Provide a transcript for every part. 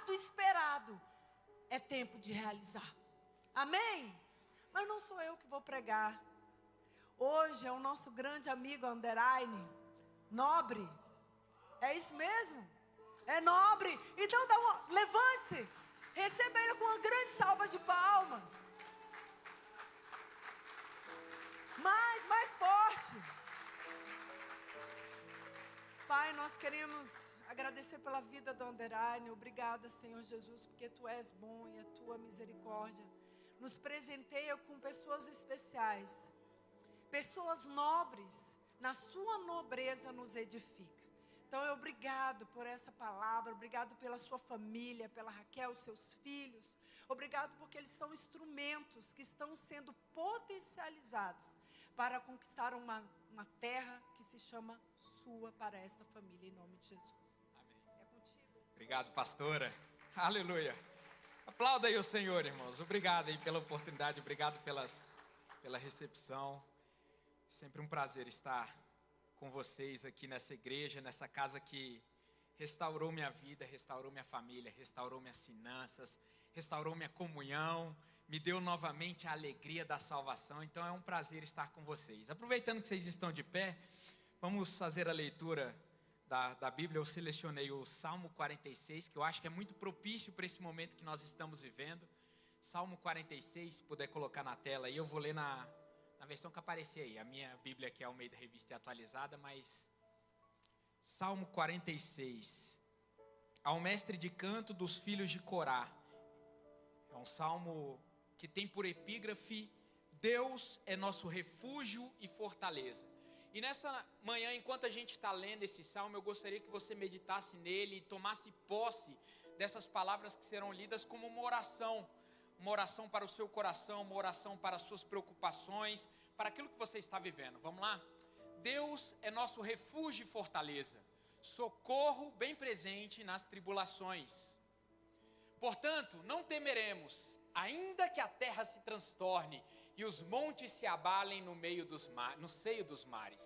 tanto esperado, é tempo de realizar. Amém? Mas não sou eu que vou pregar. Hoje é o nosso grande amigo Underline, Nobre. É isso mesmo? É Nobre. Então levante-se. Receba ele com uma grande salva de palmas. Mais forte. Pai, nós queremos agradecer pela vida do Underline. Obrigada, Senhor Jesus, porque Tu és bom e a Tua misericórdia nos presenteia com pessoas especiais. Pessoas nobres, na Sua nobreza nos edifica. Então, obrigado por essa palavra, obrigado pela sua família, pela Raquel, seus filhos. Obrigado porque eles são instrumentos que estão sendo potencializados para conquistar uma terra que se chama sua para esta família, em nome de Jesus. Amém. É contigo. Obrigado, pastora. Aleluia. Aplauda aí o Senhor, irmãos. Obrigado aí pela oportunidade, obrigado pela recepção. Sempre um prazer estar com vocês aqui nessa igreja, nessa casa que restaurou minha vida, restaurou minha família, restaurou minhas finanças, restaurou minha comunhão, me deu novamente a alegria da salvação. Então é um prazer estar com vocês. Aproveitando que vocês estão de pé, vamos fazer a leitura da Bíblia. Eu selecionei o Salmo 46, que eu acho que é muito propício para esse momento que nós estamos vivendo. Salmo 46, se puder colocar na tela aí, eu vou ler na versão que aparecer aí. A minha Bíblia aqui é Almeida Revista Atualizada, mas... Salmo 46. Ao mestre de canto dos filhos de Corá. É um salmo que tem por epígrafe: Deus é nosso refúgio e fortaleza. E nessa manhã, enquanto a gente está lendo esse salmo, eu gostaria que você meditasse nele e tomasse posse dessas palavras que serão lidas como uma oração para o seu coração, uma oração para as suas preocupações, para aquilo que você está vivendo. Vamos lá? Deus é nosso refúgio e fortaleza, socorro bem presente nas tribulações. Portanto, não temeremos, ainda que a terra se transtorne e os montes se abalem no seio dos mares.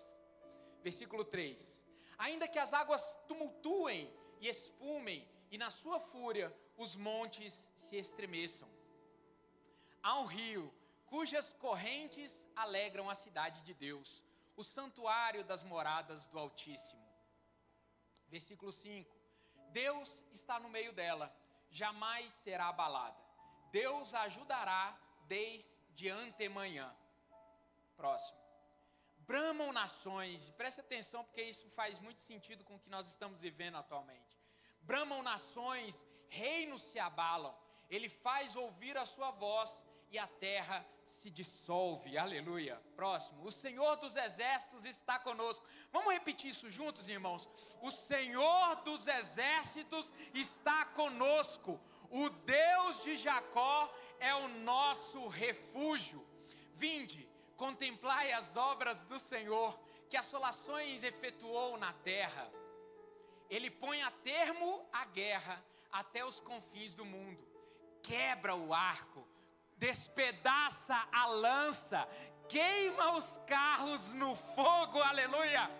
Versículo 3. Ainda que as águas tumultuem e espumem, e na sua fúria os montes se estremeçam. Há um rio cujas correntes alegram a cidade de Deus, o santuário das moradas do Altíssimo. Versículo 5. Deus está no meio dela, jamais será abalada. Deus a ajudará desde antemanhã. Próximo. Bramam nações, preste atenção porque isso faz muito sentido com o que nós estamos vivendo atualmente. Bramam nações, reinos se abalam, Ele faz ouvir a sua voz e a terra se dissolve. Aleluia. Próximo. O Senhor dos exércitos está conosco. Vamos repetir isso juntos, irmãos? O Senhor dos exércitos está conosco. O Deus de Jacó é o nosso refúgio. Vinde, contemplai as obras do Senhor, que assolações efetuou na terra. Ele põe a termo à guerra até os confins do mundo. Quebra o arco, despedaça a lança, queima os carros no fogo, aleluia.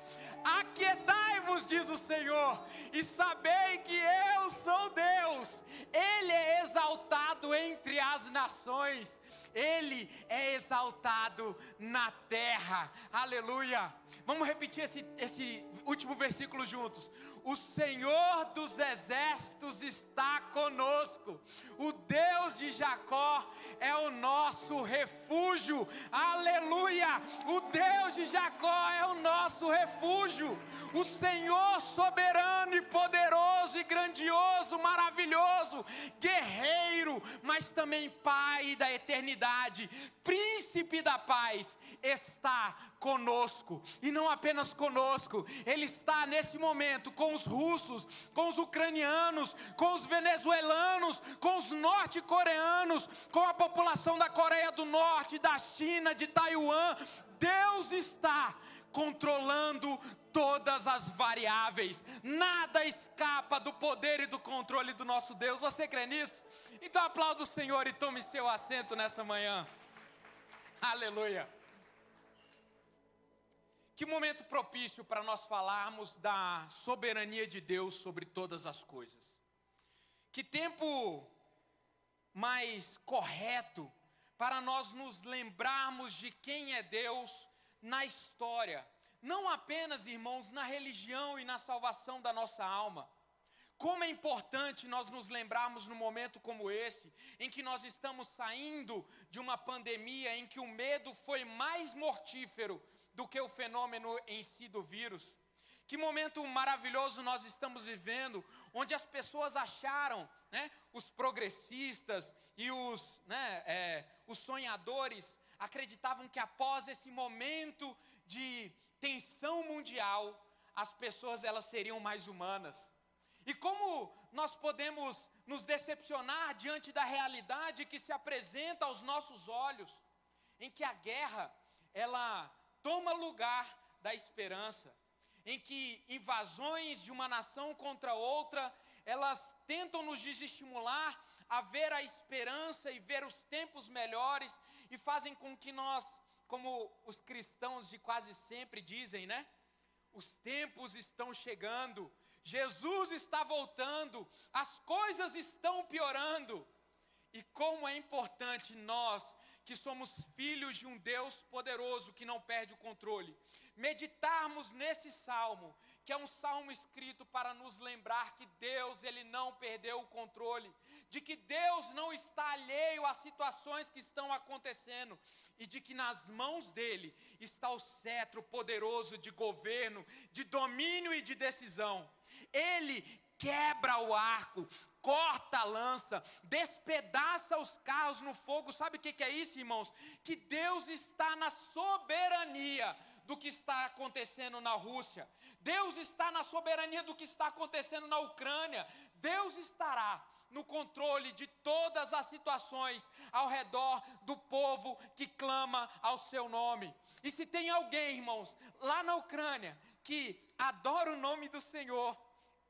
Aquietai-vos, diz o Senhor, e sabei que eu sou Deus. Ele é exaltado entre as nações, Ele é exaltado na terra, aleluia. Vamos repetir esse último versículo juntos. O Senhor dos exércitos está conosco. O Deus de Jacó é o nosso refúgio. Aleluia! O Deus de Jacó é o nosso refúgio. O Senhor soberano e poderoso e grandioso, maravilhoso, guerreiro, mas também Pai da eternidade, Príncipe da paz, está conosco. E não apenas conosco, Ele está nesse momento com os russos, com os ucranianos, com os venezuelanos, com os norte-coreanos, com a população da Coreia do Norte, da China, de Taiwan. Deus está controlando todas as variáveis. Nada escapa do poder e do controle do nosso Deus. Você crê nisso? Então aplauda o Senhor e tome seu assento nessa manhã. Aleluia. Que momento propício para nós falarmos da soberania de Deus sobre todas as coisas. Que tempo mais correto para nós nos lembrarmos de quem é Deus na história. Não apenas, irmãos, na religião e na salvação da nossa alma. Como é importante nós nos lembrarmos num momento como esse, em que nós estamos saindo de uma pandemia, em que o medo foi mais mortífero do que o fenômeno em si do vírus. Que momento maravilhoso nós estamos vivendo, onde as pessoas acharam, os progressistas e os sonhadores acreditavam que após esse momento de tensão mundial, as pessoas elas seriam mais humanas. E como nós podemos nos decepcionar diante da realidade que se apresenta aos nossos olhos, em que a guerra, ela toma lugar da esperança, em que invasões de uma nação contra outra, elas tentam nos desestimular a ver a esperança e ver os tempos melhores, e fazem com que nós, como os cristãos de quase sempre dizem, os tempos estão chegando, Jesus está voltando, as coisas estão piorando. E como é importante nós, que somos filhos de um Deus poderoso que não perde o controle, meditarmos nesse salmo, que é um salmo escrito para nos lembrar que Deus, Ele não perdeu o controle, de que Deus não está alheio às situações que estão acontecendo, e de que nas mãos dEle está o cetro poderoso de governo, de domínio e de decisão. Ele quebra o arco, corta a lança, despedaça os carros no fogo. Sabe o que é isso, irmãos? Que Deus está na soberania do que está acontecendo na Rússia. Deus está na soberania do que está acontecendo na Ucrânia. Deus estará no controle de todas as situações ao redor do povo que clama ao seu nome. E se tem alguém, irmãos, lá na Ucrânia, que adora o nome do Senhor,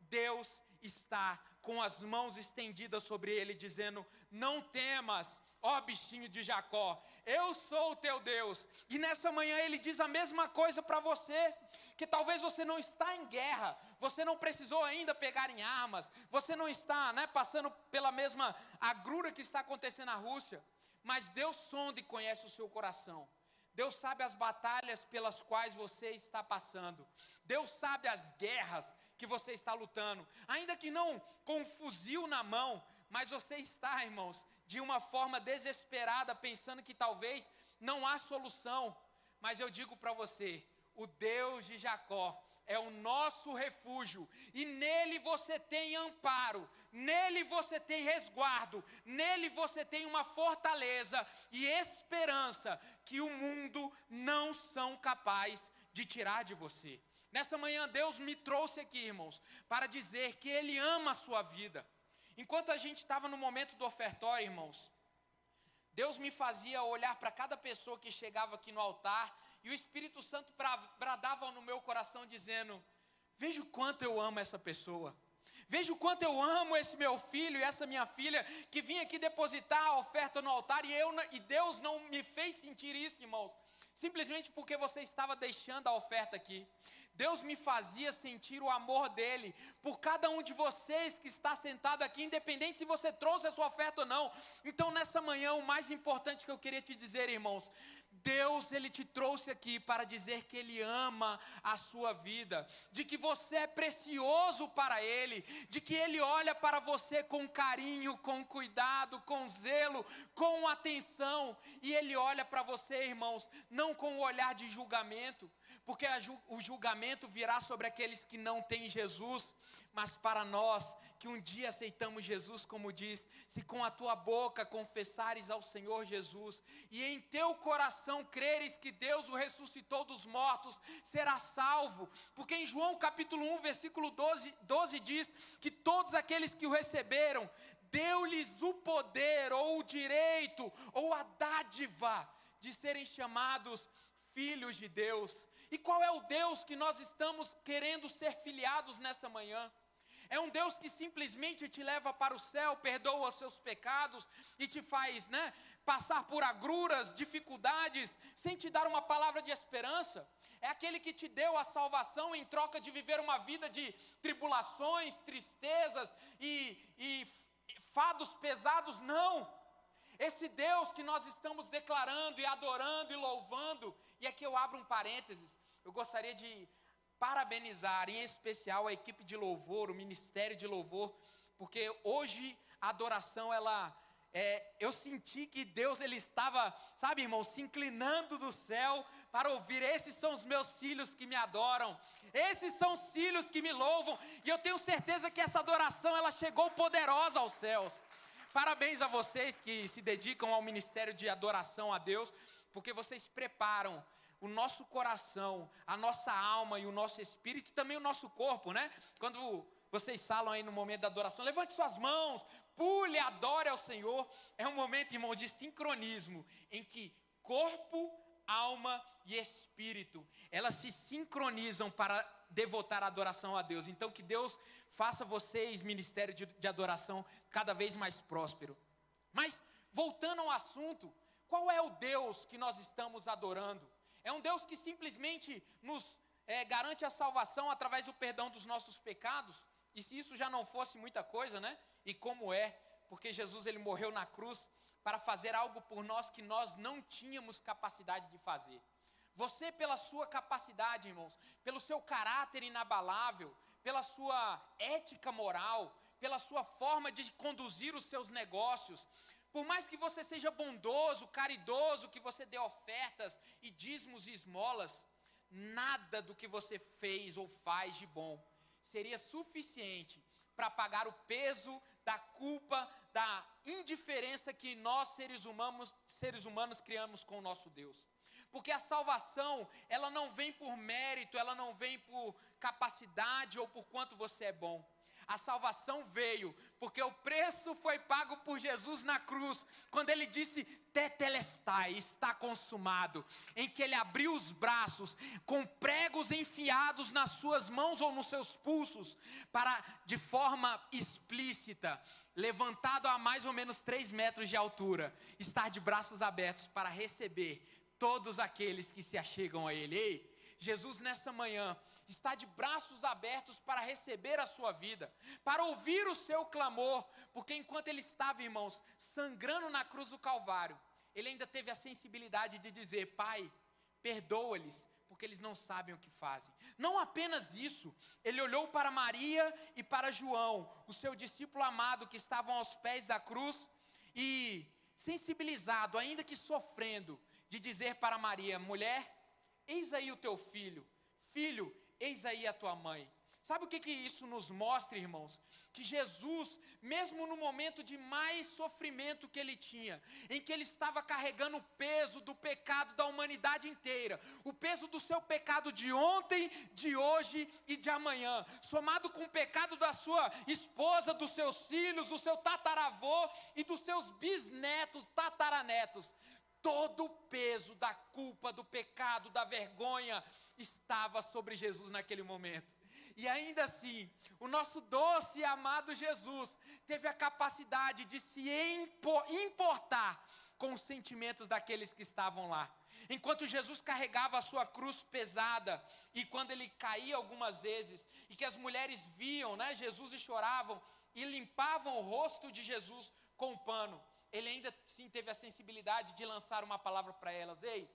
Deus está com as mãos estendidas sobre ele, dizendo: não temas, ó bichinho de Jacó, eu sou o teu Deus. E nessa manhã ele diz a mesma coisa para você, que talvez você não está em guerra, você não precisou ainda pegar em armas, você não está passando pela mesma agrura que está acontecendo na Rússia, mas Deus sonda e conhece o seu coração. Deus sabe as batalhas pelas quais você está passando. Deus sabe as guerras que você está lutando. Ainda que não com um fuzil na mão, mas você está, irmãos, de uma forma desesperada, pensando que talvez não há solução. Mas eu digo para você, o Deus de Jacó é o nosso refúgio, e nele você tem amparo, nele você tem resguardo, nele você tem uma fortaleza e esperança que o mundo não são capazes de tirar de você. Nessa manhã Deus me trouxe aqui, irmãos, para dizer que Ele ama a sua vida. Enquanto a gente estava no momento do ofertório, irmãos, Deus me fazia olhar para cada pessoa que chegava aqui no altar, e o Espírito Santo bradava no meu coração dizendo: veja o quanto eu amo essa pessoa, veja o quanto eu amo esse meu filho e essa minha filha, que vinha aqui depositar a oferta no altar, e Deus não me fez sentir isso, irmãos, simplesmente porque você estava deixando a oferta aqui. Deus me fazia sentir o amor dEle por cada um de vocês que está sentado aqui, independente se você trouxe a sua oferta ou não. Então nessa manhã, o mais importante que eu queria te dizer, irmãos, Deus, Ele te trouxe aqui para dizer que Ele ama a sua vida, de que você é precioso para Ele, de que Ele olha para você com carinho, com cuidado, com zelo, com atenção, e Ele olha para você, irmãos, não com o olhar de julgamento, porque o julgamento virá sobre aqueles que não têm Jesus, mas para nós que um dia aceitamos Jesus, como diz: se com a tua boca confessares ao Senhor Jesus, e em teu coração creres que Deus o ressuscitou dos mortos, serás salvo. Porque em João capítulo 1, versículo 12 diz que todos aqueles que o receberam, deu-lhes o poder, ou o direito, ou a dádiva de serem chamados filhos de Deus. E qual é o Deus que nós estamos querendo ser filiados nessa manhã? É um Deus que simplesmente te leva para o céu, perdoa os seus pecados e te faz passar por agruras, dificuldades, sem te dar uma palavra de esperança. É aquele que te deu a salvação em troca de viver uma vida de tribulações, tristezas e fardos pesados, não. Esse Deus que nós estamos declarando e adorando e louvando, e aqui eu abro um parênteses, eu gostaria de parabenizar em especial a equipe de louvor, o ministério de louvor, porque hoje a adoração, eu senti que Deus, Ele estava, sabe, irmão, se inclinando do céu para ouvir. Esses são os meus filhos que me adoram, esses são os filhos que me louvam, e eu tenho certeza que essa adoração, ela chegou poderosa aos céus. Parabéns a vocês que se dedicam ao ministério de adoração a Deus, porque vocês preparam o nosso coração, a nossa alma e o nosso espírito, e também o nosso corpo, né? Quando vocês falam aí no momento da adoração, levante suas mãos, pule, adore ao Senhor. É um momento, irmão, de sincronismo, em que corpo, alma e espírito, elas se sincronizam para devotar a adoração a Deus. Então que Deus faça vocês, ministério de adoração, cada vez mais próspero. Mas, voltando ao assunto, qual é o Deus que nós estamos adorando? É um Deus que simplesmente nos garante a salvação através do perdão dos nossos pecados? E se isso já não fosse muita coisa, né? E como é? Porque Jesus, Ele morreu na cruz para fazer algo por nós que nós não tínhamos capacidade de fazer. Você, pela sua capacidade, irmãos, pelo seu caráter inabalável, pela sua ética moral, pela sua forma de conduzir os seus negócios, por mais que você seja bondoso, caridoso, que você dê ofertas e dízimos e esmolas, nada do que você fez ou faz de bom seria suficiente para pagar o peso da culpa, da indiferença que nós, seres humanos, criamos com o nosso Deus. Porque a salvação, ela não vem por mérito, ela não vem por capacidade ou por quanto você é bom. A salvação veio porque o preço foi pago por Jesus na cruz, quando Ele disse, tetelestai, está consumado, em que Ele abriu os braços, com pregos enfiados nas suas mãos ou nos seus pulsos, para, de forma explícita, levantado a mais ou menos 3 metros de altura, estar de braços abertos para receber todos aqueles que se achegam a Ele. Ei, Jesus nessa manhã está de braços abertos para receber a sua vida, para ouvir o seu clamor, porque enquanto Ele estava, irmãos, sangrando na cruz do Calvário, Ele ainda teve a sensibilidade de dizer, Pai, perdoa-lhes, porque eles não sabem o que fazem. Não apenas isso, Ele olhou para Maria e para João, o seu discípulo amado, que estavam aos pés da cruz, e sensibilizado, ainda que sofrendo, de dizer para Maria, mulher, eis aí o teu filho, filho, eis aí a tua mãe. Sabe o que isso nos mostra, irmãos? Que Jesus, mesmo no momento de mais sofrimento que Ele tinha, em que Ele estava carregando o peso do pecado da humanidade inteira, o peso do seu pecado de ontem, de hoje e de amanhã, somado com o pecado da sua esposa, dos seus filhos, do seu tataravô e dos seus bisnetos, tataranetos, todo o peso da culpa, do pecado, da vergonha estava sobre Jesus naquele momento. E ainda assim, o nosso doce e amado Jesus teve a capacidade de se importar com os sentimentos daqueles que estavam lá. Enquanto Jesus carregava a sua cruz pesada, e quando Ele caía algumas vezes, e que as mulheres viam, né, Jesus e choravam, e limpavam o rosto de Jesus com um pano, Ele ainda sim teve a sensibilidade de lançar uma palavra para elas. Ei,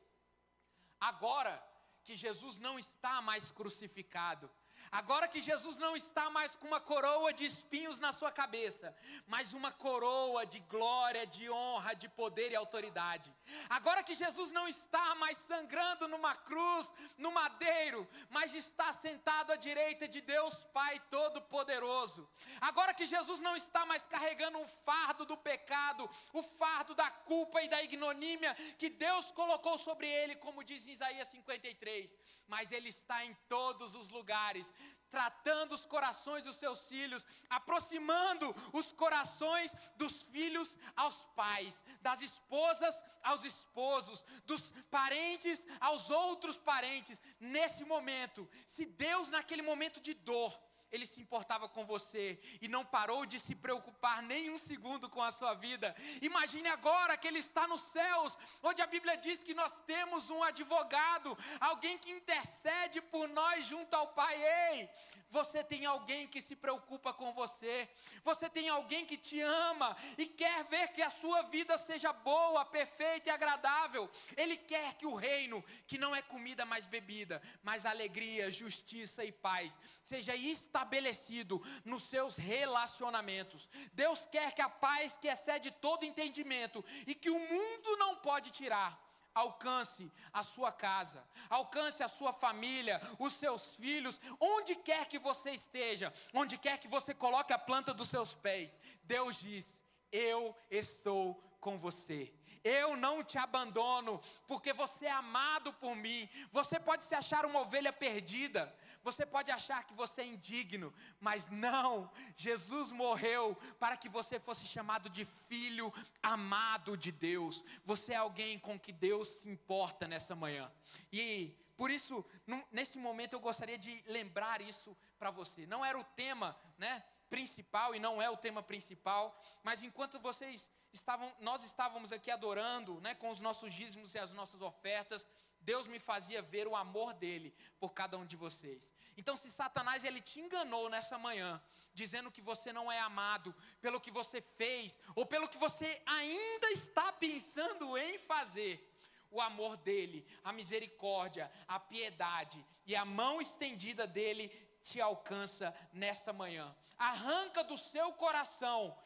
agora que Jesus não está mais crucificado, agora que Jesus não está mais com uma coroa de espinhos na sua cabeça, mas uma coroa de glória, de honra, de poder e autoridade. Agora que Jesus não está mais sangrando numa cruz, no madeiro, mas está sentado à direita de Deus Pai Todo-Poderoso. Agora que Jesus não está mais carregando o fardo do pecado, o fardo da culpa e da ignomínia que Deus colocou sobre Ele, como diz em Isaías 53, mas Ele está em todos os lugares, tratando os corações dos seus filhos, aproximando os corações dos filhos aos pais, das esposas aos esposos, dos parentes aos outros parentes. Nesse momento, se Deus naquele momento de dor, Ele se importava com você e não parou de se preocupar nem um segundo com a sua vida, imagine agora que Ele está nos céus, onde a Bíblia diz que nós temos um advogado, alguém que intercede por nós junto ao Pai. Ei, você tem alguém que se preocupa com você. Você tem alguém que te ama e quer ver que a sua vida seja boa, perfeita e agradável. Ele quer que o reino, que não é comida mais bebida, mas alegria, justiça e paz, seja estabelecido nos seus relacionamentos. Deus quer que a paz que excede todo entendimento e que o mundo não pode tirar, alcance a sua casa, alcance a sua família, os seus filhos, onde quer que você esteja, onde quer que você coloque a planta dos seus pés. Deus diz: eu estou com você. Eu não te abandono, porque você é amado por mim. Você pode se achar uma ovelha perdida, você pode achar que você é indigno, mas não, Jesus morreu para que você fosse chamado de filho amado de Deus. Você é alguém com que Deus se importa nessa manhã. E por isso, nesse momento eu gostaria de lembrar isso para você. Não era o tema, principal, e não é o tema principal, mas enquanto nós estávamos aqui adorando, com os nossos dízimos e as nossas ofertas, Deus me fazia ver o amor dele por cada um de vocês. Então, se Satanás ele te enganou nessa manhã, dizendo que você não é amado pelo que você fez, ou pelo que você ainda está pensando em fazer, o amor dele, a misericórdia, a piedade e a mão estendida dele te alcança nessa manhã. Arranca do seu coração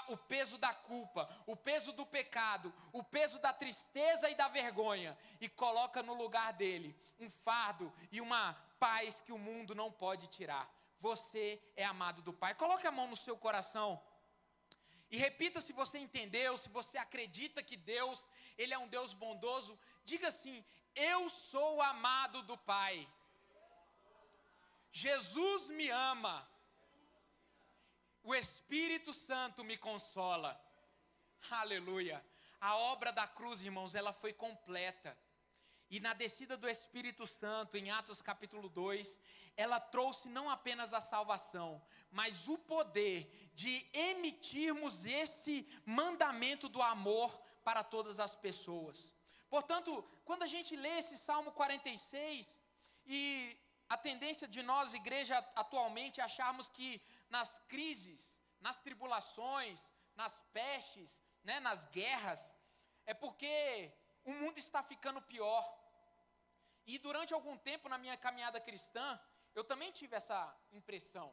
o peso da culpa, o peso do pecado, o peso da tristeza e da vergonha, e coloca no lugar dele um fardo e uma paz que o mundo não pode tirar. Você é amado do Pai. Coloque a mão no seu coração e repita, se você entendeu, se você acredita que Deus, ele é um Deus bondoso. Diga assim: eu sou amado do Pai. Jesus me ama. O Espírito Santo me consola. Aleluia. A obra da cruz, irmãos, ela foi completa. E na descida do Espírito Santo, em Atos capítulo 2, ela trouxe não apenas a salvação, mas o poder de emitirmos esse mandamento do amor para todas as pessoas. Portanto, quando a gente lê esse Salmo 46, e a tendência de nós, igreja, atualmente, acharmos que nas crises, nas tribulações, nas pestes, nas guerras, é porque o mundo está ficando pior. E durante algum tempo na minha caminhada cristã, eu também tive essa impressão.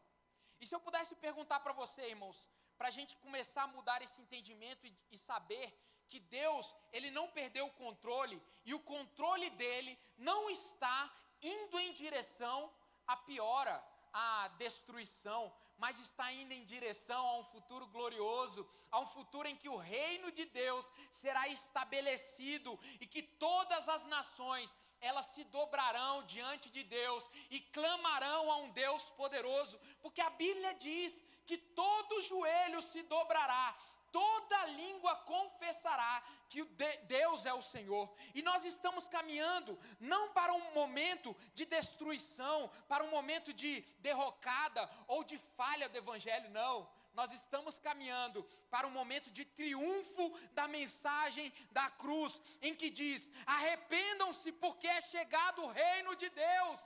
E se eu pudesse perguntar para você, irmãos, para a gente começar a mudar esse entendimento e saber que Deus, ele não perdeu o controle, e o controle dele não está indo em direção à piora, à destruição, mas está indo em direção a um futuro glorioso, a um futuro em que o reino de Deus será estabelecido e que todas as nações, elas se dobrarão diante de Deus e clamarão a um Deus poderoso, porque a Bíblia diz que todo joelho se dobrará, toda língua confessará que Deus é o Senhor. E nós estamos caminhando não para um momento de destruição, para um momento de derrocada ou de falha do Evangelho, não. Nós estamos caminhando para um momento de triunfo da mensagem da cruz, em que diz: arrependam-se porque é chegado o reino de Deus.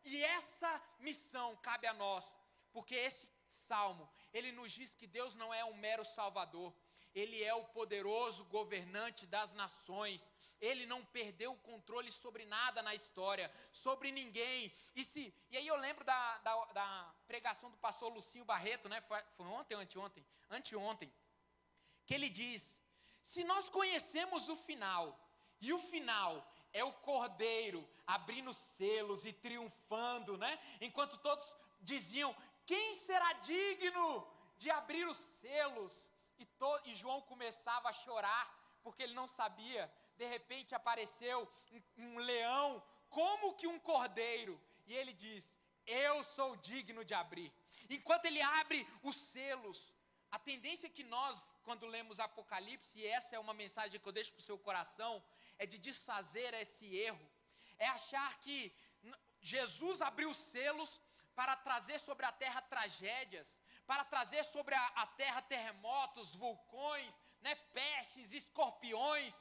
E essa missão cabe a nós, porque esse Salmo, ele nos diz que Deus não é um mero salvador, ele é o poderoso governante das nações. Ele não perdeu o controle sobre nada na história, sobre ninguém. E aí eu lembro da pregação do pastor Lucinho Barreto, foi ontem ou anteontem? Anteontem, que ele diz: se nós conhecemos o final, e o final é o Cordeiro abrindo selos e triunfando, enquanto todos diziam: quem será digno de abrir os selos? E João começava a chorar, porque ele não sabia. De repente apareceu um leão, como que um cordeiro, e ele diz: eu sou digno de abrir. Enquanto ele abre os selos, a tendência que nós, quando lemos Apocalipse, e essa é uma mensagem que eu deixo para o seu coração, é de desfazer esse erro, é achar que Jesus abriu os selos para trazer sobre a terra tragédias, para trazer sobre a terra terremotos, vulcões, pestes, escorpiões.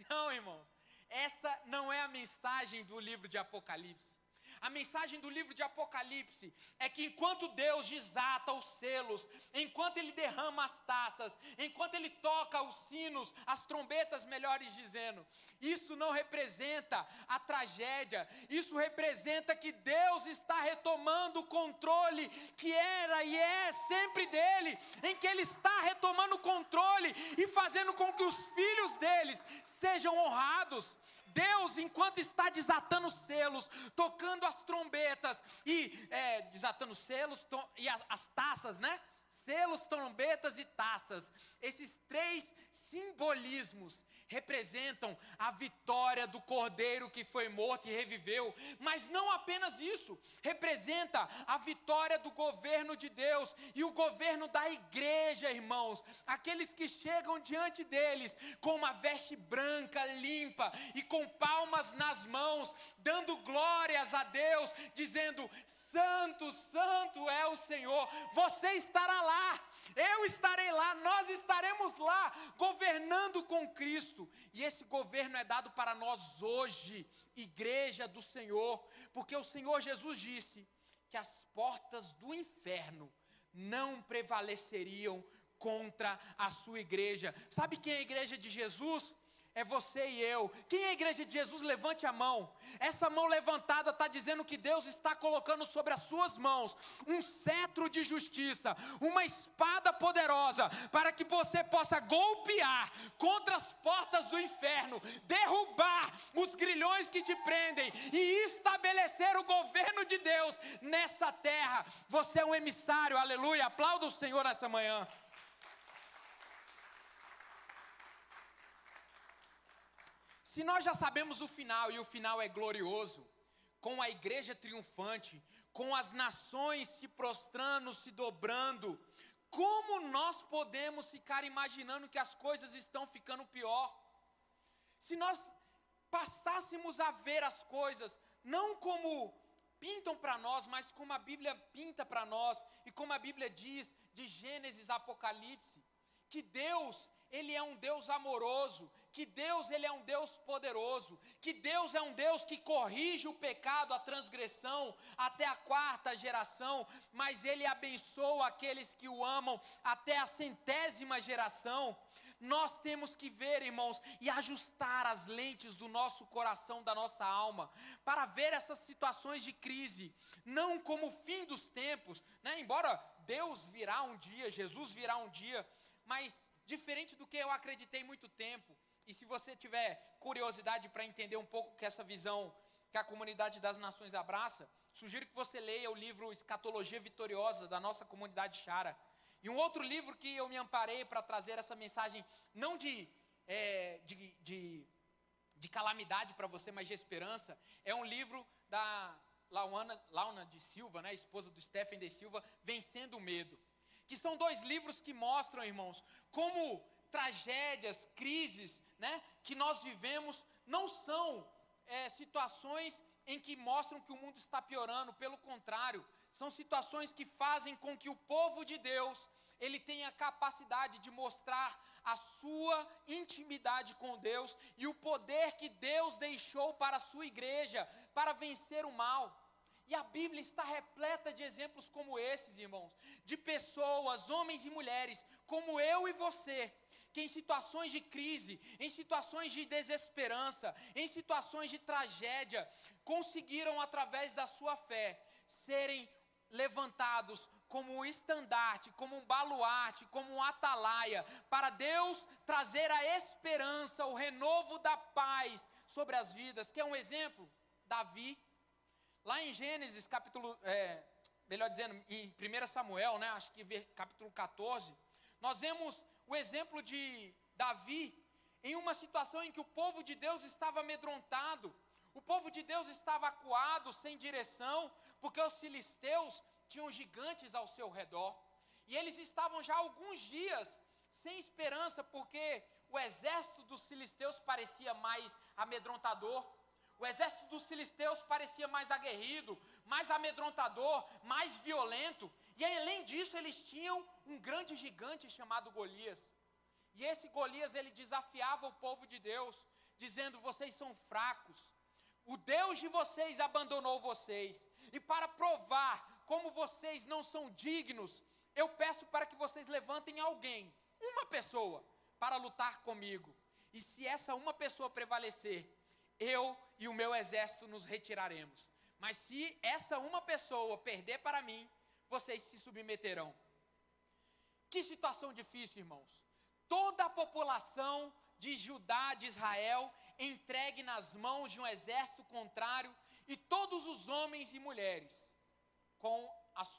Não, irmãos, essa não é a mensagem do livro de Apocalipse. A mensagem do livro de Apocalipse é que enquanto Deus desata os selos, enquanto Ele derrama as taças, enquanto Ele toca os sinos, as trombetas, melhores dizendo, isso não representa a tragédia, isso representa que Deus está retomando o controle que era e é sempre dele, em que Ele está retomando o controle e fazendo com que os filhos deles sejam honrados. Deus, enquanto está desatando os selos, tocando as trombetas e desatando os selos e as taças, né? Selos, trombetas e taças. Esses três simbolismos representam a vitória do Cordeiro que foi morto e reviveu, mas não apenas isso, representa a vitória do governo de Deus e o governo da igreja, irmãos, aqueles que chegam diante deles com uma veste branca, limpa e com palmas nas mãos, dando glórias a Deus, dizendo: Santo, Santo é o Senhor. Você estará lá, eu estarei lá, nós estaremos lá, governando com Cristo. E esse governo é dado para nós hoje, igreja do Senhor, porque o Senhor Jesus disse que as portas do inferno não prevaleceriam contra a sua igreja. Sabe quem é a igreja de Jesus? É você e eu. Quem é a igreja de Jesus? Levante a mão. Essa mão levantada está dizendo que Deus está colocando sobre as suas mãos um cetro de justiça, uma espada poderosa, para que você possa golpear contra as portas do inferno, derrubar os grilhões que te prendem e estabelecer o governo de Deus nessa terra. Você é um emissário, aleluia. Aplauda o Senhor nessa manhã. Se nós já sabemos o final, e o final é glorioso, com a igreja triunfante, com as nações se prostrando, se dobrando, como nós podemos ficar imaginando que as coisas estão ficando pior? Se nós passássemos a ver as coisas, não como pintam para nós, mas como a Bíblia pinta para nós, e como a Bíblia diz, de Gênesis a Apocalipse, que Deus, Ele é um Deus amoroso, que Deus, Ele é um Deus poderoso, que Deus é um Deus que corrige o pecado, a transgressão, até a 4ª geração, mas Ele abençoa aqueles que o amam até a 100ª geração. Nós temos que ver, irmãos, e ajustar as lentes do nosso coração, da nossa alma, para ver essas situações de crise, não como o fim dos tempos, né? Embora Deus virá um dia, Jesus virá um dia, mas diferente do que eu acreditei muito tempo. E se você tiver curiosidade para entender um pouco que essa visão que a comunidade das nações abraça, sugiro que você leia o livro Escatologia Vitoriosa, da nossa comunidade Chara. E um outro livro que eu me amparei para trazer essa mensagem, não de calamidade para você, mas de esperança, é um livro da Launa de Silva, né, esposa do Stephen de Silva, Vencendo o Medo. Que são 2 livros que mostram, irmãos, como tragédias, crises, né, que nós vivemos, não são situações em que mostram que o mundo está piorando, pelo contrário, são situações que fazem com que o povo de Deus, ele tenha a capacidade de mostrar a sua intimidade com Deus e o poder que Deus deixou para a sua igreja, para vencer o mal. E a Bíblia está repleta de exemplos como esses, irmãos, de pessoas, homens e mulheres, como eu e você, que em situações de crise, em situações de desesperança, em situações de tragédia, conseguiram, através da sua fé, serem levantados como um estandarte, como um baluarte, como um atalaia, para Deus trazer a esperança, o renovo da paz sobre as vidas. Quer um exemplo? Davi. Lá em Gênesis, melhor dizendo, em 1 Samuel, né, acho que capítulo 14, nós vemos o exemplo de Davi em uma situação em que o povo de Deus estava amedrontado, o povo de Deus estava acuado, sem direção, porque os filisteus tinham gigantes ao seu redor, e eles estavam já há alguns dias sem esperança, porque o exército dos filisteus parecia mais amedrontador. O exército dos filisteus parecia mais aguerrido, mais amedrontador, mais violento. E além disso, eles tinham um grande gigante chamado Golias. E esse Golias, ele desafiava o povo de Deus, dizendo: vocês são fracos. O Deus de vocês abandonou vocês. E para provar como vocês não são dignos, eu peço para que vocês levantem alguém, uma pessoa, para lutar comigo. E se essa uma pessoa prevalecer, eu e o meu exército nos retiraremos. Mas se essa uma pessoa perder para mim, vocês se submeterão. Que situação difícil, irmãos. Toda a população de Judá, de Israel, entregue nas mãos de um exército contrário, e todos os homens e mulheres com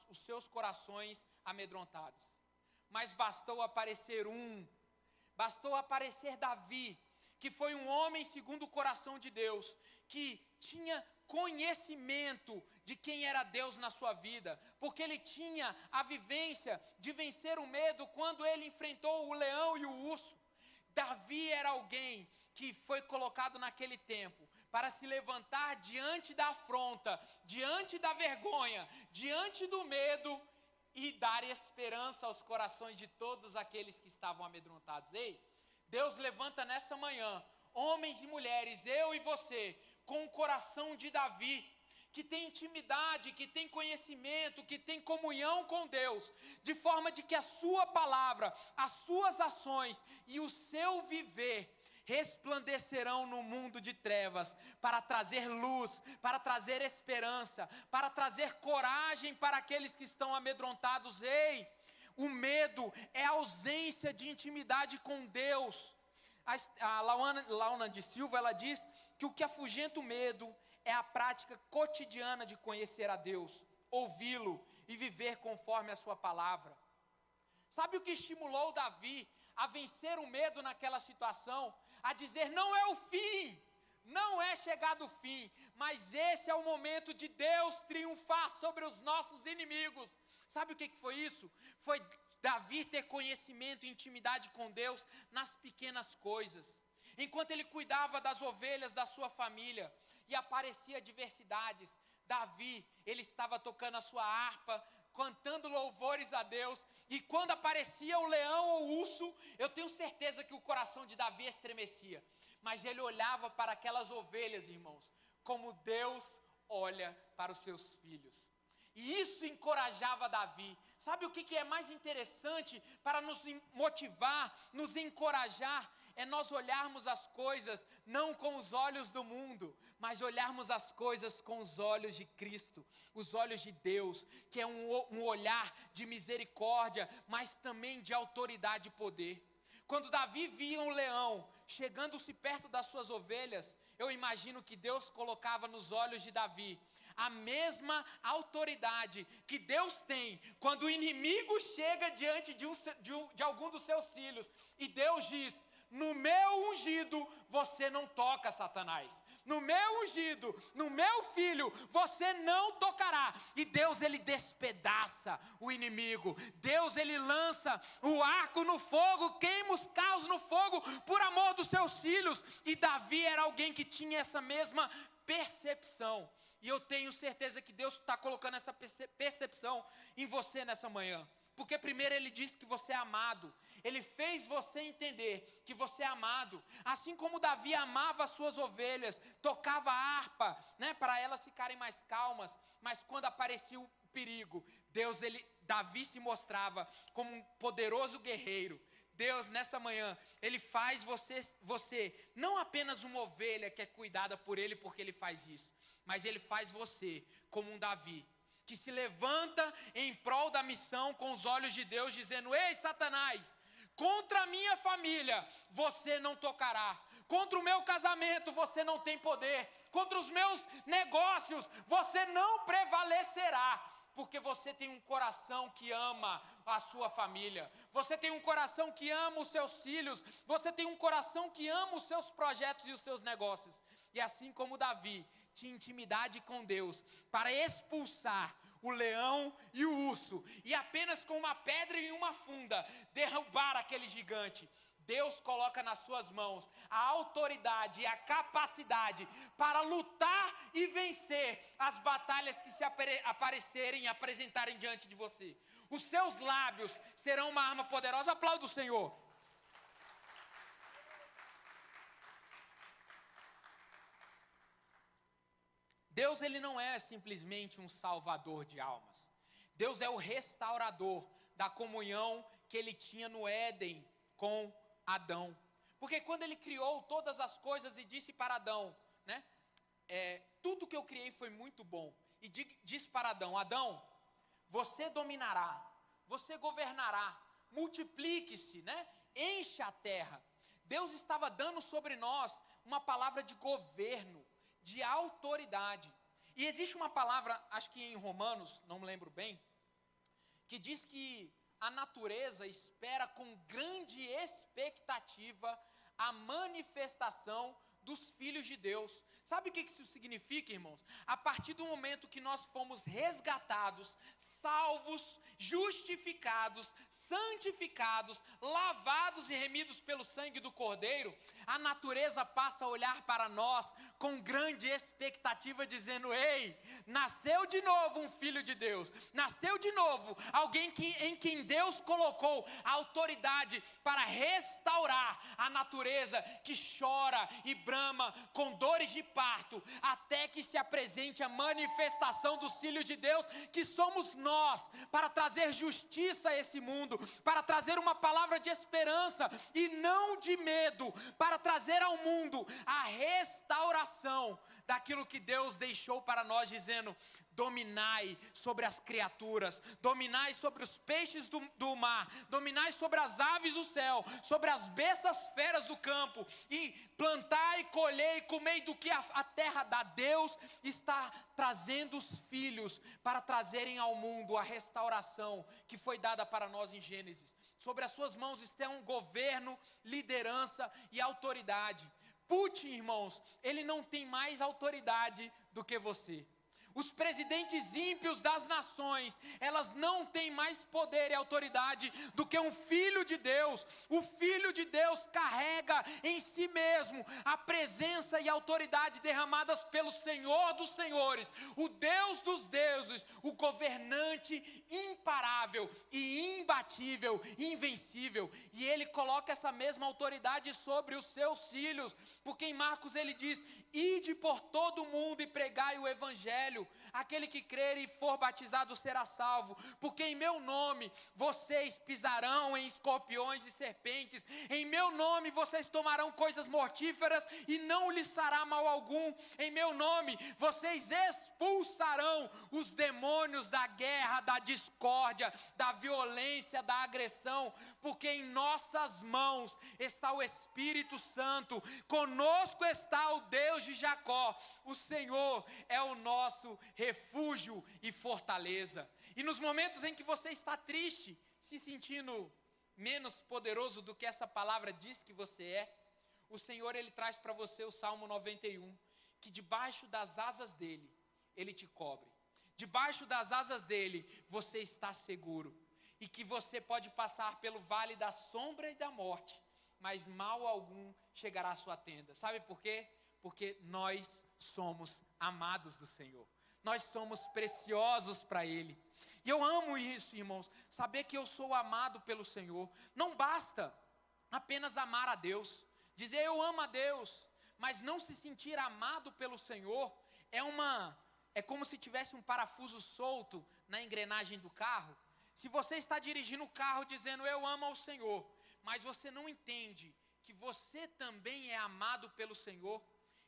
os seus corações amedrontados. Mas bastou aparecer Davi, que foi um homem segundo o coração de Deus, que tinha conhecimento de quem era Deus na sua vida, porque ele tinha a vivência de vencer o medo quando ele enfrentou o leão e o urso. Davi era alguém que foi colocado naquele tempo para se levantar diante da afronta, diante da vergonha, diante do medo e dar esperança aos corações de todos aqueles que estavam amedrontados. Ei, Deus levanta nessa manhã homens e mulheres, eu e você, com o coração de Davi, que tem intimidade, que tem conhecimento, que tem comunhão com Deus, de forma de que a sua palavra, as suas ações e o seu viver resplandecerão no mundo de trevas, para trazer luz, para trazer esperança, para trazer coragem para aqueles que estão amedrontados. Ei, o medo é a ausência de intimidade com Deus. A Launa de Silva, ela diz que o que afugenta o medo é a prática cotidiana de conhecer a Deus, ouvi-lo e viver conforme a sua palavra. Sabe o que estimulou Davi a vencer o medo naquela situação? A dizer, não é o fim, não é chegado o fim, mas esse é o momento de Deus triunfar sobre os nossos inimigos. Sabe o que foi isso? Foi Davi ter conhecimento e intimidade com Deus nas pequenas coisas. Enquanto ele cuidava das ovelhas da sua família e aparecia adversidades, Davi, ele estava tocando a sua harpa, cantando louvores a Deus, e quando aparecia o leão ou o urso, eu tenho certeza que o coração de Davi estremecia, mas ele olhava para aquelas ovelhas, irmãos, como Deus olha para os seus filhos, e isso encorajava Davi. Sabe o que é mais interessante para nos motivar, nos encorajar? É nós olharmos as coisas não com os olhos do mundo, mas olharmos as coisas com os olhos de Cristo, os olhos de Deus, que é um olhar de misericórdia, mas também de autoridade e poder. Quando Davi via um leão chegando-se perto das suas ovelhas, eu imagino que Deus colocava nos olhos de Davi a mesma autoridade que Deus tem quando o inimigo chega diante de algum dos seus filhos, e Deus diz, no meu ungido você não toca, Satanás. No meu ungido, no meu filho, você não tocará. E Deus, ele despedaça o inimigo. Deus, ele lança o arco no fogo, queima os carros no fogo, por amor dos seus filhos. E Davi era alguém que tinha essa mesma percepção. E eu tenho certeza que Deus está colocando essa percepção em você nessa manhã. Porque primeiro ele disse que você é amado. Ele fez você entender que você é amado. Assim como Davi amava as suas ovelhas, tocava a harpa, né, para elas ficarem mais calmas. Mas quando aparecia o perigo, Davi se mostrava como um poderoso guerreiro. Deus, nessa manhã, ele faz você não apenas uma ovelha que é cuidada por ele porque ele faz isso, mas ele faz você como um Davi, que se levanta em prol da missão com os olhos de Deus, dizendo, ei, Satanás, contra a minha família você não tocará, contra o meu casamento você não tem poder, contra os meus negócios você não prevalecerá, porque você tem um coração que ama a sua família, você tem um coração que ama os seus filhos, você tem um coração que ama os seus projetos e os seus negócios. E assim como Davi tinha intimidade com Deus para expulsar o leão e o urso, e apenas com uma pedra e uma funda derrubar aquele gigante, Deus coloca nas suas mãos a autoridade e a capacidade para lutar e vencer as batalhas que se aparecerem e apresentarem diante de você. Os seus lábios serão uma arma poderosa. Aplauda o Senhor. Deus, ele não é simplesmente um salvador de almas. Deus é o restaurador da comunhão que ele tinha no Éden com Adão. Porque quando ele criou todas as coisas e disse para Adão, né? Tudo que eu criei foi muito bom. E disse para Adão, Adão, você dominará, você governará, multiplique-se, né? Encha a terra. Deus estava dando sobre nós uma palavra de governo, de autoridade. E existe uma palavra, acho que em Romanos, não me lembro bem, que diz que a natureza espera com grande expectativa a manifestação dos filhos de Deus. Sabe o que isso significa, irmãos? A partir do momento que nós fomos resgatados, salvos, justificados, santificados, lavados e remidos pelo sangue do Cordeiro, a natureza passa a olhar para nós com grande expectativa, dizendo, ei, nasceu de novo um filho de Deus, nasceu de novo alguém em quem Deus colocou a autoridade para restaurar a natureza que chora e brama com dores de parto, até que se apresente a manifestação dos filhos de Deus, que somos nós, para trazer justiça a esse mundo, para trazer uma palavra de esperança e não de medo, para trazer ao mundo a restauração daquilo que Deus deixou para nós, dizendo, dominai sobre as criaturas, dominai sobre os peixes do mar, dominai sobre as aves do céu, sobre as bestas feras do campo, e plantai, colhei, comei do que a terra dá. Deus está trazendo os filhos para trazerem ao mundo a restauração que foi dada para nós em Gênesis. Sobre as suas mãos estão governo, liderança e autoridade. Putin, irmãos, ele não tem mais autoridade do que você. Os presidentes ímpios das nações, elas não têm mais poder e autoridade do que um filho de Deus. O filho de Deus carrega em si mesmo a presença e a autoridade derramadas pelo Senhor dos senhores, o Deus dos deuses, o governante imparável e imbatível, invencível. E ele coloca essa mesma autoridade sobre os seus filhos, porque em Marcos ele diz, ide por todo o mundo e pregai o evangelho. Aquele que crer e for batizado será salvo, porque em meu nome vocês pisarão em escorpiões e serpentes, em meu nome vocês tomarão coisas mortíferas e não lhes fará mal algum, em meu nome vocês expulsarão os demônios da guerra, da discórdia, da violência, da agressão, porque em nossas mãos está o Espírito Santo, conosco está o Deus de Jacó, o Senhor é o nosso refúgio e fortaleza. E nos momentos em que você está triste, se sentindo menos poderoso do que essa palavra diz que você é, o Senhor, ele traz para você o Salmo 91, que debaixo das asas dele, ele te cobre. Debaixo das asas dele, você está seguro. E que você pode passar pelo vale da sombra e da morte, mas mal algum chegará à sua tenda. Sabe por quê? Porque nós somos amados do Senhor. Nós somos preciosos para Ele. E eu amo isso, irmãos, saber que eu sou amado pelo Senhor. Não basta apenas amar a Deus, dizer eu amo a Deus, mas não se sentir amado pelo Senhor é como se tivesse um parafuso solto na engrenagem do carro. Se você está dirigindo o carro dizendo eu amo ao Senhor, mas você não entende que você também é amado pelo Senhor,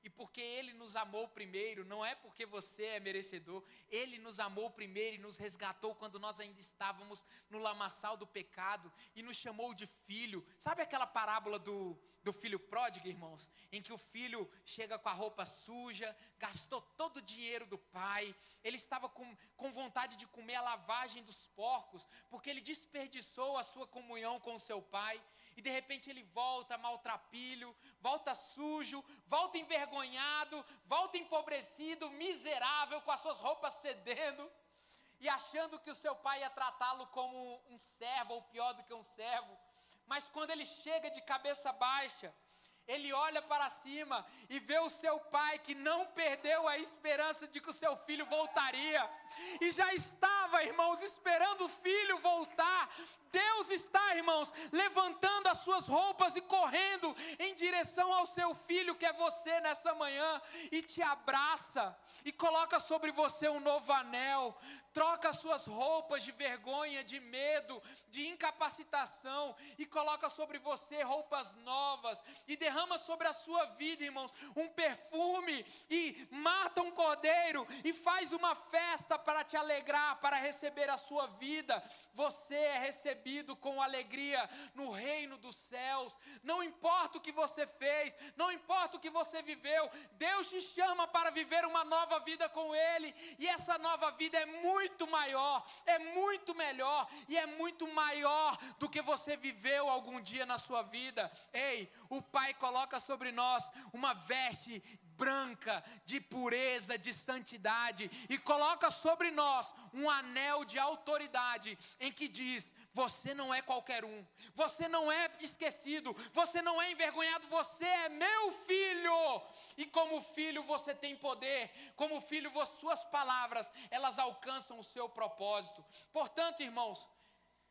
e porque Ele nos amou primeiro, não é porque você é merecedor, Ele nos amou primeiro e nos resgatou quando nós ainda estávamos no lamaçal do pecado e nos chamou de filho. Sabe aquela parábola do filho pródigo, irmãos? Em que o filho chega com a roupa suja, gastou todo o dinheiro do pai, ele estava com vontade de comer a lavagem dos porcos, porque ele desperdiçou a sua comunhão com o seu pai. E de repente ele volta maltrapilho, volta sujo, volta envergonhado, volta empobrecido, miserável, com as suas roupas cedendo, e achando que o seu pai ia tratá-lo como um servo, ou pior do que um servo. Mas quando ele chega de cabeça baixa, ele olha para cima e vê o seu pai que não perdeu a esperança de que o seu filho voltaria. e já estava, irmãos, esperando o filho voltar. Deus está, irmãos, levantando as suas roupas e correndo em direção ao seu filho, que é você nessa manhã, e te abraça, e coloca sobre você um novo anel, troca as suas roupas de vergonha, de medo, de incapacitação, e coloca sobre você roupas novas, e derrama sobre a sua vida, irmãos, um perfume, e mata um cordeiro, e faz uma festa para te alegrar, para receber a sua vida. Você é recebido com alegria no reino dos céus. Não importa o que você fez, não importa o que você viveu, Deus te chama para viver uma nova vida com Ele, e essa nova vida é muito maior, é muito melhor, e é muito maior do que você viveu algum dia na sua vida. Ei, o Pai coloca sobre nós uma veste branca, de pureza, de santidade, e coloca sobre nós um anel de autoridade, em que diz: você não é qualquer um, você não é esquecido, você não é envergonhado, você é meu filho, e como filho você tem poder, como filho suas palavras, elas alcançam o seu propósito. Portanto, irmãos,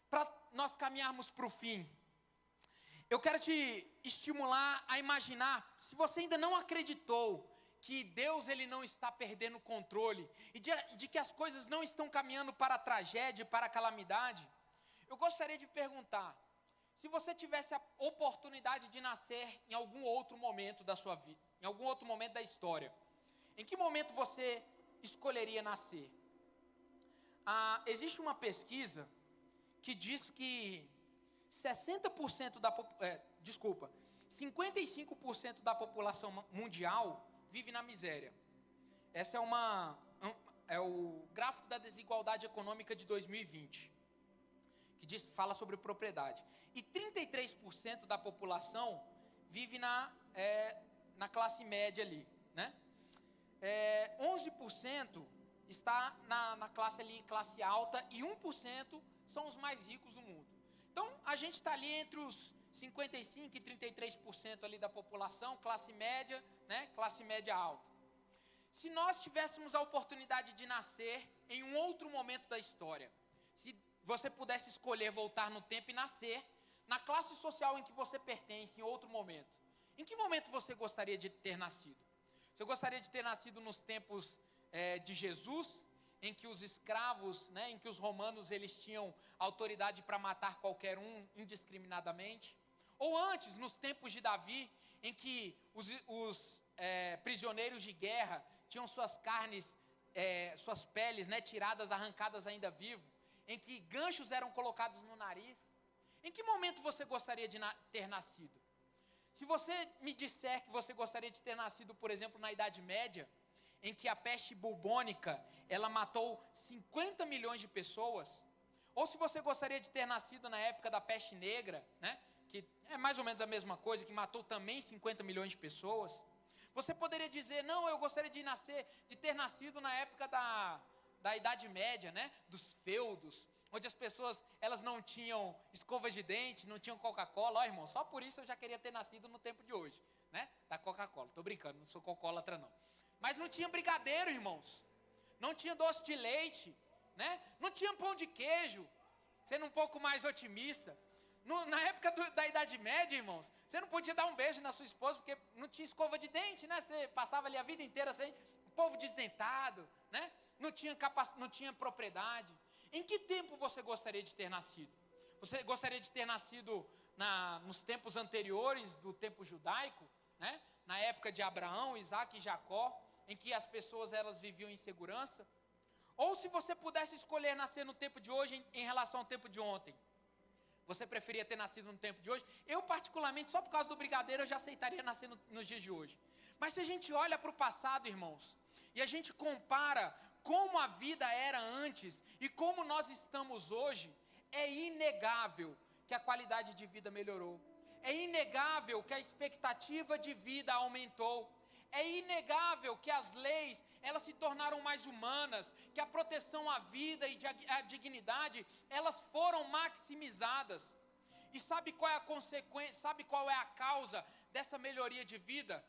para nós caminharmos para o fim, eu quero te estimular a imaginar, se você ainda não acreditou que Deus ele não está perdendo o controle, e de que as coisas não estão caminhando para a tragédia, para a calamidade, eu gostaria de perguntar, se você tivesse a oportunidade de nascer em algum outro momento da sua vida, em algum outro momento da história, em que momento você escolheria nascer? Existe uma pesquisa que diz que 55% da população mundial vive na miséria. Essa é o gráfico da desigualdade econômica de 2020, que fala sobre propriedade. E 33% da população vive na classe média ali, né? 11% está na classe alta, e 1% são os mais ricos do mundo. Então, a gente está ali entre os 55% e 33% ali da população, classe média, né? Classe média alta. Se nós tivéssemos a oportunidade de nascer em um outro momento da história, se você pudesse escolher voltar no tempo e nascer na classe social em que você pertence em outro momento, em que momento você gostaria de ter nascido? Você gostaria de ter nascido nos tempos de Jesus, em que os escravos, né, em que os romanos eles tinham autoridade para matar qualquer um indiscriminadamente? Ou antes, nos tempos de Davi, em que os prisioneiros de guerra tinham suas carnes, suas peles, né, tiradas, arrancadas ainda vivo, em que ganchos eram colocados no nariz? Em que momento você gostaria de ter nascido? Se você me disser que você gostaria de ter nascido, por exemplo, na Idade Média, em que a peste bubônica, ela matou 50 milhões de pessoas, ou se você gostaria de ter nascido na época da peste negra, né, que é mais ou menos a mesma coisa, que matou também 50 milhões de pessoas, você poderia dizer: não, eu gostaria de ter nascido na época da Idade Média, né, dos feudos, onde as pessoas, elas não tinham escovas de dente, não tinham Coca-Cola. Ó, irmão, só por isso eu já queria ter nascido no tempo de hoje, né, da Coca-Cola. Estou brincando, não sou coca-colatra não. Mas não tinha brigadeiro, irmãos, não tinha doce de leite, né, não tinha pão de queijo, sendo um pouco mais otimista. Na época da Idade Média, irmãos, você não podia dar um beijo na sua esposa, porque não tinha escova de dente, né, você passava ali a vida inteira sem, o povo desdentado, né, não tinha propriedade. Em que tempo você gostaria de ter nascido? Você gostaria de ter nascido nos tempos anteriores do tempo judaico, né? Na época de Abraão, Isaac e Jacó, em que as pessoas elas viviam em segurança? Ou se você pudesse escolher nascer no tempo de hoje em relação ao tempo de ontem, você preferia ter nascido no tempo de hoje? Eu particularmente, só por causa do brigadeiro, eu já aceitaria nascer nos dias de hoje. Mas se a gente olha para o passado, irmãos, e a gente compara como a vida era antes e como nós estamos hoje, é inegável que a qualidade de vida melhorou. É inegável que a expectativa de vida aumentou. É inegável que as leis, elas se tornaram mais humanas, que a proteção à vida e à dignidade, elas foram maximizadas. E sabe qual é a consequência, sabe qual é a causa dessa melhoria de vida?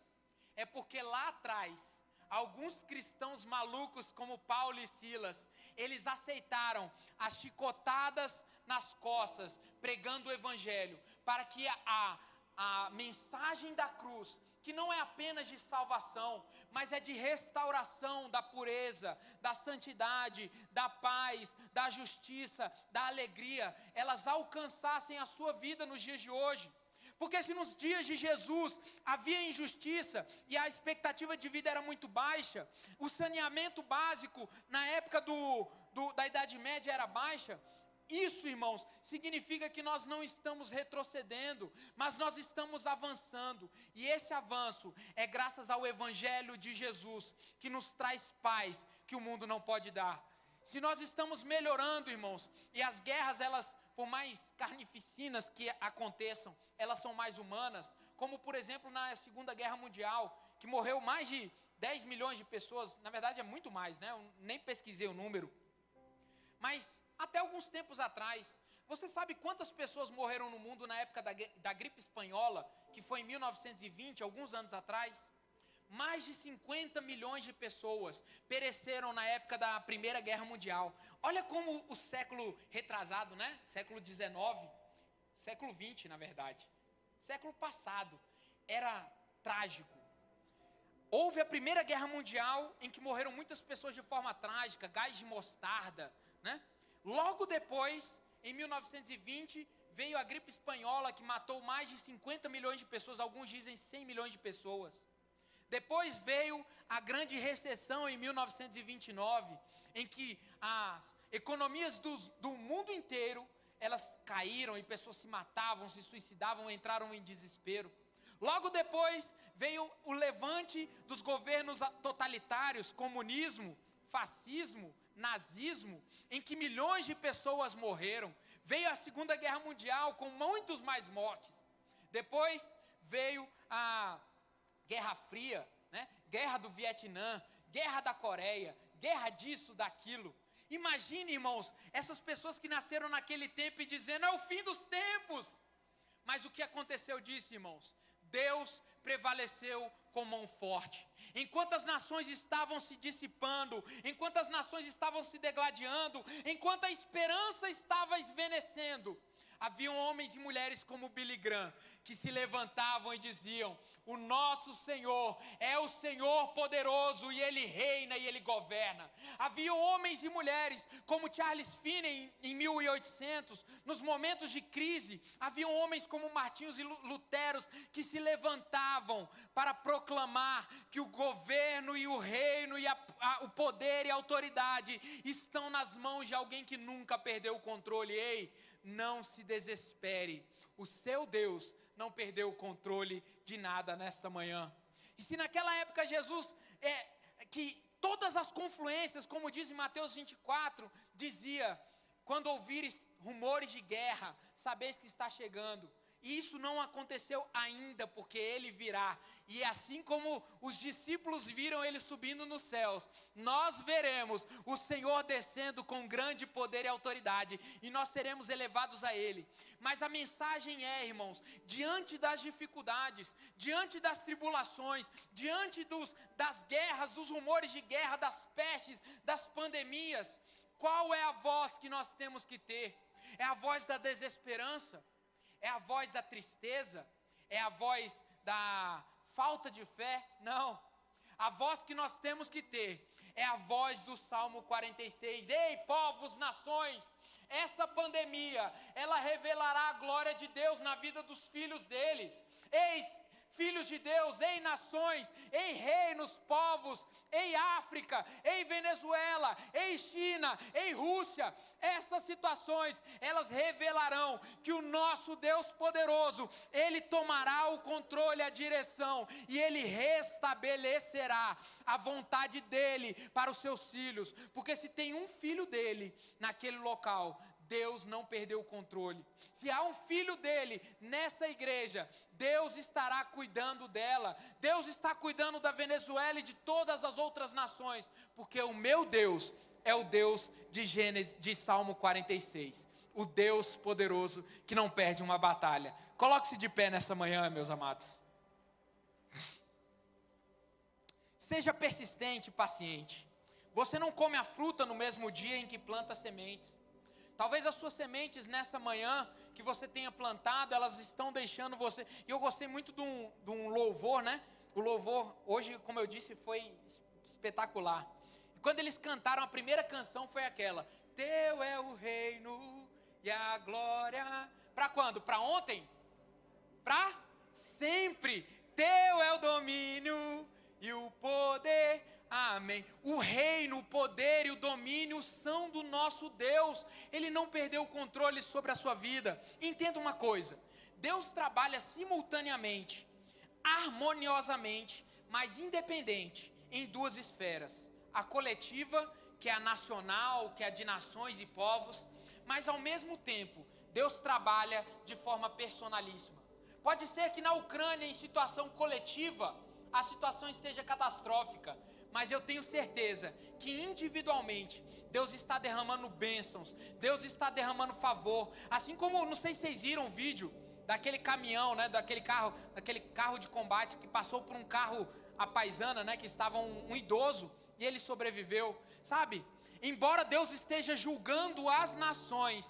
É porque lá atrás, alguns cristãos malucos como Paulo e Silas, eles aceitaram as chicotadas nas costas, pregando o evangelho, para que a mensagem da cruz, que não é apenas de salvação, mas é de restauração da pureza, da santidade, da paz, da justiça, da alegria, elas alcançassem a sua vida nos dias de hoje. Porque se nos dias de Jesus havia injustiça e a expectativa de vida era muito baixa, o saneamento básico na época da Idade Média era baixa, isso, irmãos, significa que nós não estamos retrocedendo, mas nós estamos avançando. E esse avanço é graças ao Evangelho de Jesus, que nos traz paz que o mundo não pode dar. Se nós estamos melhorando, irmãos, e as guerras, elas, por mais carnificinas que aconteçam, elas são mais humanas, como por exemplo na Segunda Guerra Mundial, que morreu mais de 10 milhões de pessoas, na verdade é muito mais, né? Eu nem pesquisei o número, mas até alguns tempos atrás, você sabe quantas pessoas morreram no mundo na época da gripe espanhola, que foi em 1920, alguns anos atrás? Mais de 50 milhões de pessoas pereceram na época da Primeira Guerra Mundial. Olha como o século retrasado, né? Século XIX, século XX, na verdade. Século passado, era trágico. Houve a Primeira Guerra Mundial, em que morreram muitas pessoas de forma trágica, gás de mostarda, né? Logo depois, em 1920, veio a gripe espanhola, que matou mais de 50 milhões de pessoas, alguns dizem 100 milhões de pessoas. Depois veio a grande recessão em 1929, em que as economias do mundo inteiro, elas caíram e pessoas se matavam, se suicidavam, entraram em desespero. Logo depois veio o levante dos governos totalitários, comunismo, fascismo, nazismo, em que milhões de pessoas morreram. Veio a Segunda Guerra Mundial com muitos mais mortes. Depois veio a Guerra Fria, né? Guerra do Vietnã, Guerra da Coreia, guerra disso, daquilo. Imagine, irmãos, essas pessoas que nasceram naquele tempo e dizendo, é o fim dos tempos. Mas o que aconteceu disso, irmãos? Deus prevaleceu com mão forte. Enquanto as nações estavam se dissipando, enquanto as nações estavam se degladiando, enquanto a esperança estava esvanecendo, haviam homens e mulheres como Billy Graham, que se levantavam e diziam, o nosso Senhor é o Senhor poderoso e Ele reina e Ele governa. Haviam homens e mulheres como Charles Finney em 1800, nos momentos de crise, haviam homens como Martinhos e Luteros que se levantavam para proclamar que o governo e o reino e o poder e a autoridade estão nas mãos de alguém que nunca perdeu o controle. Ei, não se desespere, o seu Deus não perdeu o controle de nada nesta manhã. E se naquela época Jesus, que todas as confluências, como diz em Mateus 24, dizia, quando ouvires rumores de guerra, sabeis que está chegando. E isso não aconteceu ainda, porque Ele virá. E assim como os discípulos viram Ele subindo nos céus, nós veremos o Senhor descendo com grande poder e autoridade, e nós seremos elevados a Ele. Mas a mensagem é, irmãos, diante das dificuldades, diante das tribulações, diante das guerras, dos rumores de guerra, das pestes, das pandemias, qual é a voz que nós temos que ter? É a voz da desesperança? É a voz da tristeza? É a voz da falta de fé? Não. A voz que nós temos que ter é a voz do Salmo 46. Ei, povos, nações, essa pandemia, ela revelará a glória de Deus na vida dos filhos deles. Ei, filhos de Deus, ei nações, ei reinos, povos, ei África, ei Venezuela, ei China, ei Rússia, essas situações, elas revelarão que o nosso Deus poderoso, Ele tomará o controle, a direção, e Ele restabelecerá a vontade dEle para os seus filhos, porque se tem um filho dEle naquele local, Deus não perdeu o controle. Se há um filho dele nessa igreja, Deus estará cuidando dela. Deus está cuidando da Venezuela e de todas as outras nações, porque o meu Deus é o Deus de Salmo 46. O Deus poderoso que não perde uma batalha. Coloque-se de pé nessa manhã, meus amados. Seja persistente e paciente. Você não come a fruta no mesmo dia em que planta sementes. Talvez as suas sementes nessa manhã que você tenha plantado, elas estão deixando você. E eu gostei muito de um louvor, né? O louvor, hoje, como eu disse, foi espetacular. E quando eles cantaram, a primeira canção foi aquela: Teu é o reino e a glória. Para quando? Para ontem? Para sempre. Teu é o domínio e o poder. Amém. O reino, o poder e o domínio são do nosso Deus. Ele não perdeu o controle sobre a sua vida. Entenda uma coisa: Deus trabalha simultaneamente, harmoniosamente, mas independente, em duas esferas. A coletiva, que é a nacional, que é a de nações e povos, mas ao mesmo tempo, Deus trabalha de forma personalíssima. Pode ser que na Ucrânia, em situação coletiva, a situação esteja catastrófica, mas eu tenho certeza que individualmente Deus está derramando bênçãos, Deus está derramando favor. Assim como, não sei se vocês viram o vídeo daquele caminhão, né, daquele carro de combate que passou por um carro à paisana, né, que estava um idoso e ele sobreviveu. Sabe, embora Deus esteja julgando as nações,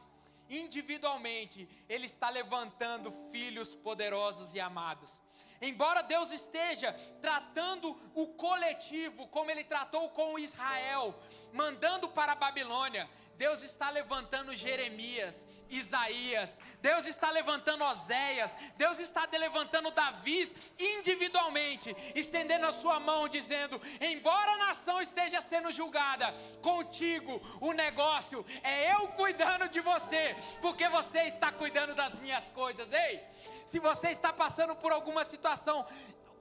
individualmente Ele está levantando filhos poderosos e amados. Embora Deus esteja tratando o coletivo, como Ele tratou com Israel, mandando para a Babilônia, Deus está levantando Jeremias, Isaías, Deus está levantando Oséias, Deus está levantando Davi individualmente, estendendo a sua mão, dizendo: embora a nação esteja sendo julgada, contigo o negócio é eu cuidando de você, porque você está cuidando das minhas coisas. Ei, se você está passando por alguma situação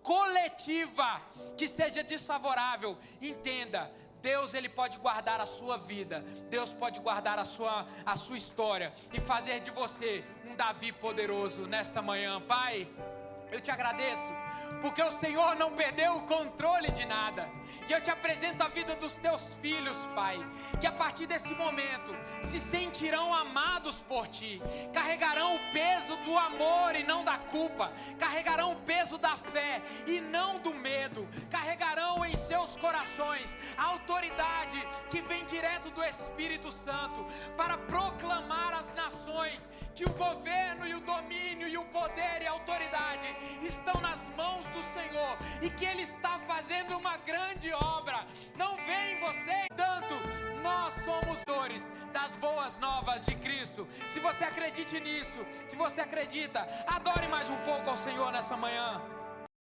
coletiva que seja desfavorável, entenda: Deus, Ele pode guardar a sua vida, Deus pode guardar a sua história e fazer de você um Davi poderoso nesta manhã. Pai, eu te agradeço, porque o Senhor não perdeu o controle de nada. E eu te apresento a vida dos teus filhos, Pai, que a partir desse momento se sentirão amados por Ti, carregarão o peso do amor e não da culpa, carregarão o peso da fé e não do medo, carregarão em seus corações a autoridade que vem direto do Espírito Santo para proclamar às nações que o governo e o domínio e o poder e a autoridade estão nas mãos do Senhor e que Ele está fazendo uma grande obra. Não vê em você, tanto nós somos dores das boas novas de Cristo. Se você acredita nisso, se você acredita, adore mais um pouco ao Senhor nessa manhã.